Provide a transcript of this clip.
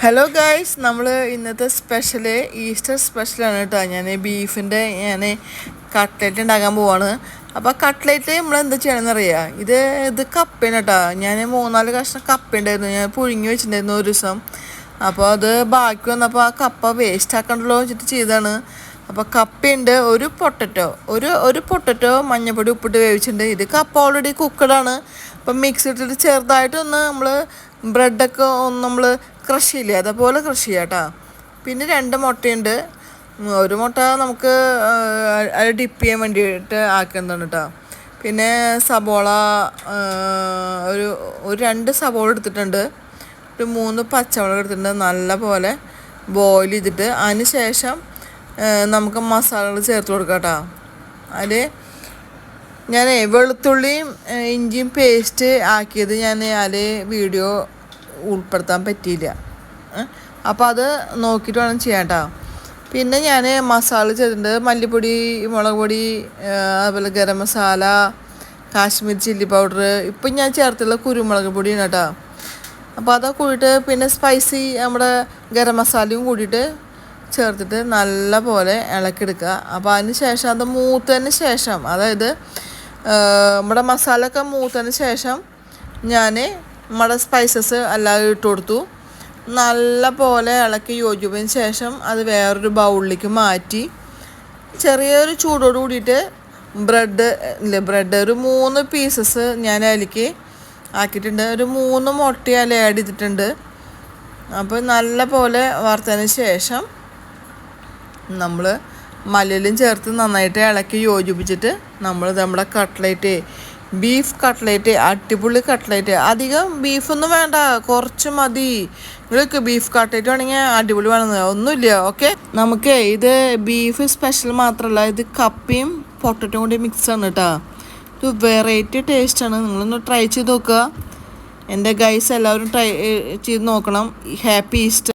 Hello guys, നമ്മൾ ഇന്നത്തെ special Easter സ്പെഷ്യലാണ് കേട്ടോ. ഞാൻ ബീഫിൻ്റെ കട്ട്ലേറ്റ് ഉണ്ടാക്കാൻ പോവാണ്. അപ്പോൾ കട്ട്ലേറ്റ് നമ്മൾ എന്താ ചെയ്യണമെന്ന് അറിയാം. ഇത് കപ്പയാണ് കേട്ടോ. ഞാൻ 3-4 കഷ്ണം കപ്പ ഉണ്ടായിരുന്നു, ഞാൻ പുഴുങ്ങി വെച്ചിട്ടുണ്ടായിരുന്നു ഒരു ദിവസം. അപ്പോൾ അത് ബാക്കി വന്നപ്പോൾ ആ കപ്പ വേസ്റ്റ് ആക്കണ്ടല്ലോ വെച്ചിട്ട് ചെയ്തതാണ്. അപ്പോൾ കപ്പയുണ്ട്, ഒരു പൊട്ടറ്റോ മഞ്ഞപ്പൊടി ഉപ്പിട്ട് വേവിച്ചിട്ടുണ്ട്. ഇത് കപ്പ ഓൾറെഡി കുക്കഡാണ്. അപ്പം മിക്സ് ഇട്ടിട്ട് ചെറുതായിട്ടൊന്ന് നമ്മൾ ബ്രെഡൊക്കെ ഒന്ന് നമ്മൾ ക്രഷ് ചെയ്യില്ലേ, അതുപോലെ ക്രഷ് ചെയ്യാം കേട്ടോ. പിന്നെ 2 മുട്ടയുണ്ട്. ഒരു മുട്ട നമുക്ക് അത് ഡിപ്പ് ചെയ്യാൻ വേണ്ടിയിട്ട് ആക്കുന്നതാണ് കേട്ടോ. പിന്നെ സബോള ഒരു 2 സബോള എടുത്തിട്ടുണ്ട്. ഒരു 3 പച്ചമുളക് എടുത്തിട്ടുണ്ട്. നല്ല പോലെ ബോയിൽ ചെയ്തിട്ട് അതിന് ശേഷം നമുക്ക് മസാലകൾ ചേർത്ത് കൊടുക്കാം കേട്ടോ. അതിൽ ഞാൻ വെളുത്തുള്ളിയും ഇഞ്ചിയും പേസ്റ്റ് ആക്കിയത് ഞാൻ അതിൽ വീഡിയോ ഉൾപ്പെടുത്താൻ പറ്റിയില്ല. അപ്പോൾ അത് നോക്കിയിട്ട് വേണം ചെയ്യാം കേട്ടോ. പിന്നെ ഞാൻ മസാല ചെയ്തിട്ടുണ്ട്. മല്ലിപ്പൊടി, മുളക് പൊടി, അതുപോലെ ഗരം മസാല, കാശ്മീർ ചില്ലി പൗഡർ. ഇപ്പം ഞാൻ ചേർത്തുള്ള കുരുമുളക് പൊടിയാണ് കേട്ടോ. അപ്പോൾ അതൊക്കെ കൂടിയിട്ട് പിന്നെ സ്പൈസി നമ്മുടെ ഗരം മസാലയും കൂടിയിട്ട് ചേർത്തിട്ട് നല്ല പോലെ ഇളക്കിയെടുക്കുക. അപ്പോൾ അതിന് ശേഷം അത് മൂത്തതിന് ശേഷം, അതായത് നമ്മുടെ മസാലയൊക്കെ മൂത്തതിന് ശേഷം ഞാൻ നമ്മുടെ സ്പൈസസ് എല്ലാം ഇട്ട് കൊടുത്തു. നല്ല പോലെ ഇളക്കി യോജിപ്പിന് ശേഷം അത് വേറൊരു ബൗളിലേക്ക് മാറ്റി ചെറിയൊരു ചൂടോട് കൂടിയിട്ട് ബ്രെഡ് ഒരു 3 പീസസ് ഞാൻ അതിലേക്ക് ആക്കിയിട്ടുണ്ട്. ഒരു 3 മുട്ട അതിൽ ആഡ് ചെയ്തിട്ടുണ്ട്. അപ്പോൾ നല്ല പോലെ വറുത്തതിന് ശേഷം നമ്മൾ മല്ലിയിലും ചേർത്ത് നന്നായിട്ട് ഇളക്കി യോജിപ്പിച്ചിട്ട് നമ്മുടെ കട്ട്ലേറ്റ്, ബീഫ് കട്ട്ലേറ്റ്, അടിപൊളി കട്ട്ലേറ്റ്. അധികം ബീഫൊന്നും വേണ്ട, കുറച്ച് മതി. നിങ്ങൾക്ക് ബീഫ് കട്ട്ലേറ്റ് വേണമെങ്കിൽ അടിപൊളി വേണമെന്ന് ഒന്നുമില്ല. ഓക്കെ, നമുക്ക് ഇത് ബീഫ് സ്പെഷ്യൽ മാത്രമല്ല, ഇത് കപ്പയും പൊട്ടറ്റോ കൂടി മിക്സാണ് കേട്ടോ. ഇത് വെറൈറ്റി ടേസ്റ്റാണ്. നിങ്ങളൊന്ന് ട്രൈ ചെയ്ത് നോക്കുക. എൻ്റെ ഗൈസ് എല്ലാവരും ട്രൈ ചെയ്ത് നോക്കണം. Happy Easter.